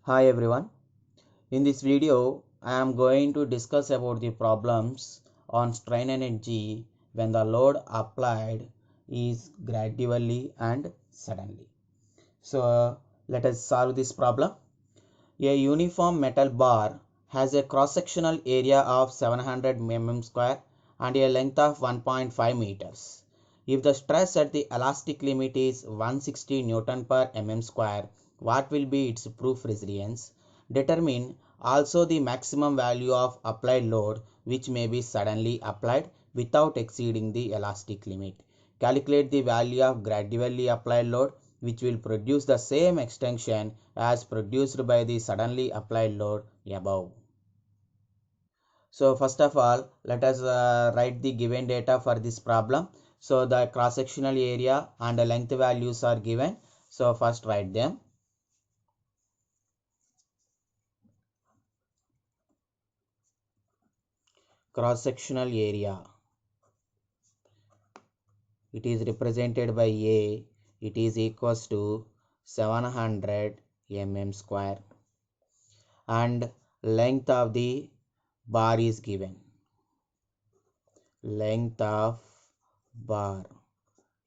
Hi everyone. In this video, I am going to discuss about the problems on strain energy when the load applied is gradually and suddenly. So let us solve this problem. A uniform metal bar has a cross-sectional area of 700 mm square and a length of 1.5 meters. If the stress at the elastic limit is 160 Newton per mm square, what will be its proof resilience? Determine also the maximum value of applied load which may be suddenly applied without exceeding the elastic limit. Calculate the value of gradually applied load which will produce the same extension as produced by the suddenly applied load above. So first of all, let us write the given data for this problem. So the cross-sectional area and the length values are given. So first write them. Cross-sectional area, it is represented by A. It is equals to 700 mm square and length of the bar is given. Length of bar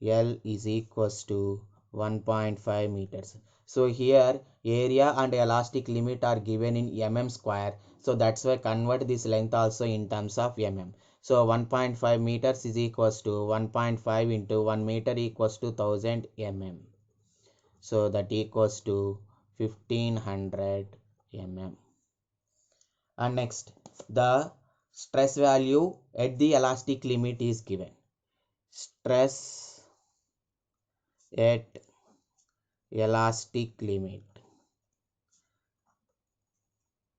L is equals to 1.5 meters. So here area and elastic limit are given in mm square. So that's why convert this length also in terms of mm. So 1.5 meters is equals to 1.5 into 1 meter equals to 1000 mm. So that equals to 1500 mm. And next, the stress value at the elastic limit is given. Stress at elastic limit,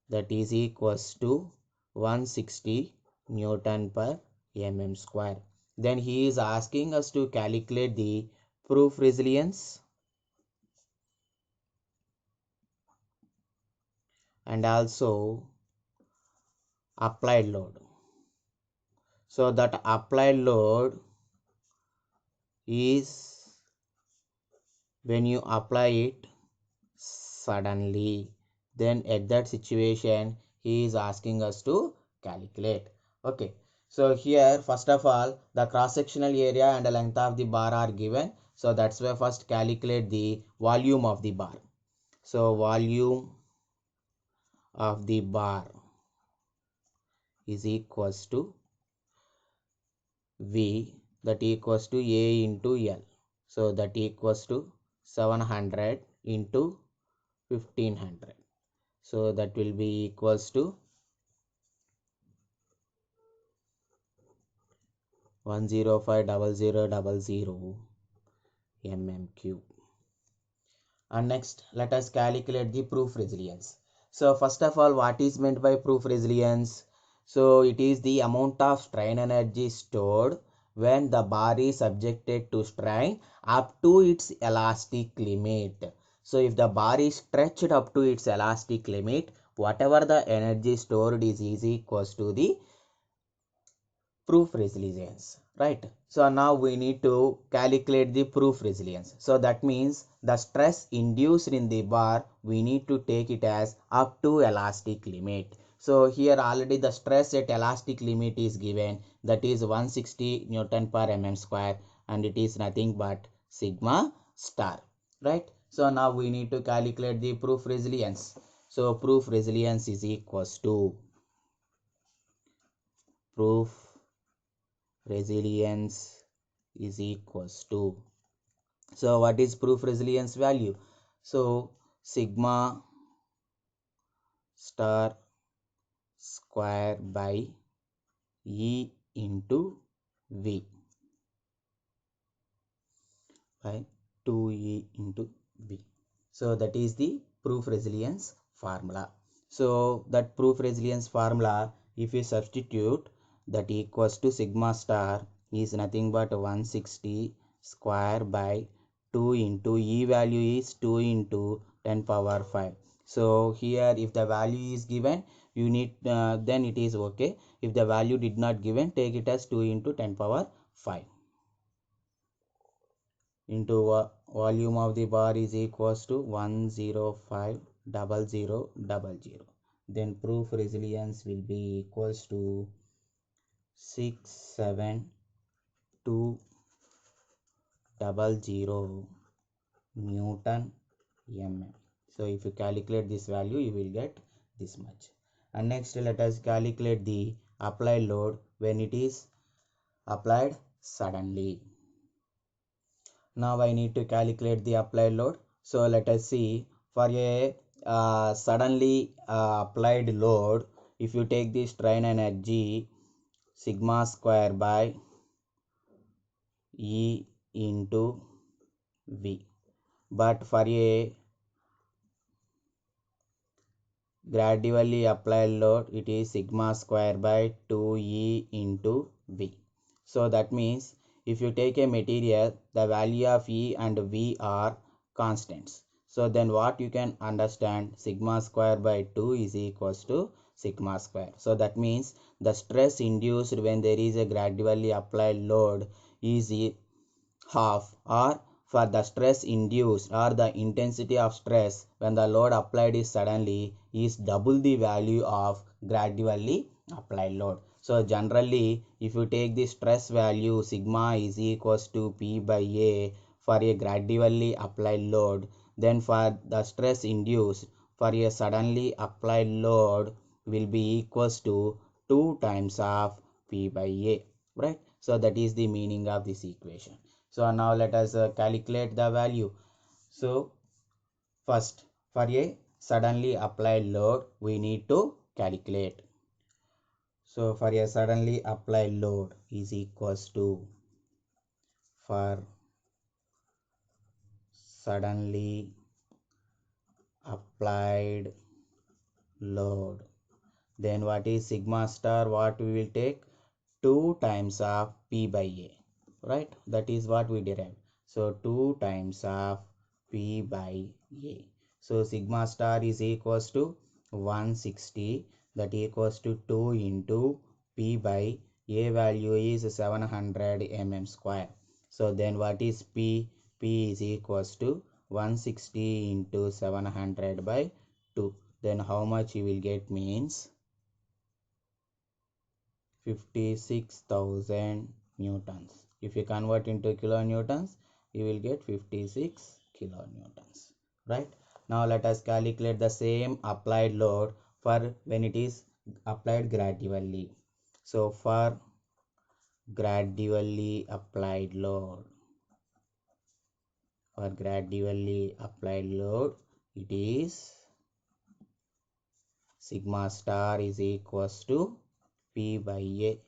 that is equals to 160 Newton per mm square. Then he is asking us to calculate the proof resilience and also applied load. So that applied load is when you apply it suddenly. Then at that situation he is asking us to calculate. Okay, so here first of all the cross sectional area and the length of the bar are given. So that's why first calculate the volume of the bar. So volume of the bar is equals to V, that equals to A into L. So that equals to 700 into 1500. So that will be equals to 1050000 mm cube. And next let us calculate the proof resilience. So first of all, what is meant by proof resilience? So it is the amount of strain energy stored when the bar is subjected to strain up to its elastic limit. So if the bar is stretched up to its elastic limit, whatever the energy stored is equals to the proof resilience, right? So now we need to calculate the proof resilience. So that means the stress induced in the bar, we need to take it as up to elastic limit. So here already the stress at elastic limit is given, that is 160 Newton per mm square, and it is nothing but sigma star, right? So now we need to calculate the proof resilience. So proof resilience is equals to proof resilience is equals to, so what is proof resilience value? So sigma star square by E into V by 2E into V. So that is the proof resilience formula. So that proof resilience formula, if we substitute, that equals to sigma star is nothing but 160 square by 2 into E value is 2 into 10 power 5. So here if the value is given, you need then it is okay. If the value did not given, take it as 2 into 10 power 5 into volume of the bar is equals to 105 0000. Then proof resilience will be equals to 67200 Newton mm. So if you calculate this value, you will get this much. And next, let us calculate the applied load when it is applied suddenly. Now I need to calculate the applied load. So let us see, for a suddenly applied load, if you take the strain energy sigma square by E into V. But for a gradually applied load, it is sigma square by 2E into V. So that means if you take a material, the value of E and V are constants. So then what you can understand, sigma square by 2 is equals to sigma square. So that means the stress induced when there is a gradually applied load is half, or for the stress induced or the intensity of stress when the load applied is suddenly is double the value of gradually applied load. So generally if you take the stress value sigma is equals to P by A for a gradually applied load, then for the stress induced for a suddenly applied load will be equals to 2 times of P by A, right? So that is the meaning of this equation. So now let us calculate the value. So first, for a suddenly applied load, we need to calculate. So for a suddenly applied load is equals to, for suddenly applied load, then what is sigma star, what we will take, 2 times of P by A, right? That is what we derived. So 2 times of P by A. So sigma star is equals to 160, that equals to 2 into P by A value is 700 mm square. So then what is P? P is equals to 160 into 700 by 2. Then how much you will get means 56,000 newtons. If you convert into kilonewtons, you will get 56 kilonewtons, right? Now let us calculate the same applied load for when it is applied gradually. So for gradually applied load, it is sigma star is equals to P by A.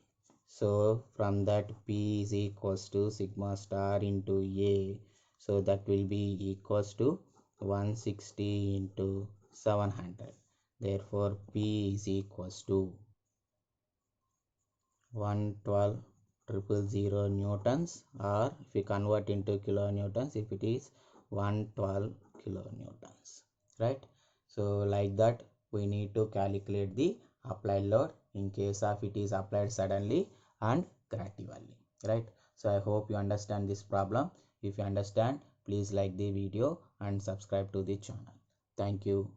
So from that P is equals to sigma star into A. So that will be equals to 160 into 700. Therefore P is equals to 112,000 newtons, or if we convert into kilonewtons, if it is 112 kilonewtons, right? So like that we need to calculate the applied load in case of it is applied suddenly and gradually, right? So I hope you understand this problem. If you understand, please like the video and subscribe to the channel. Thank you.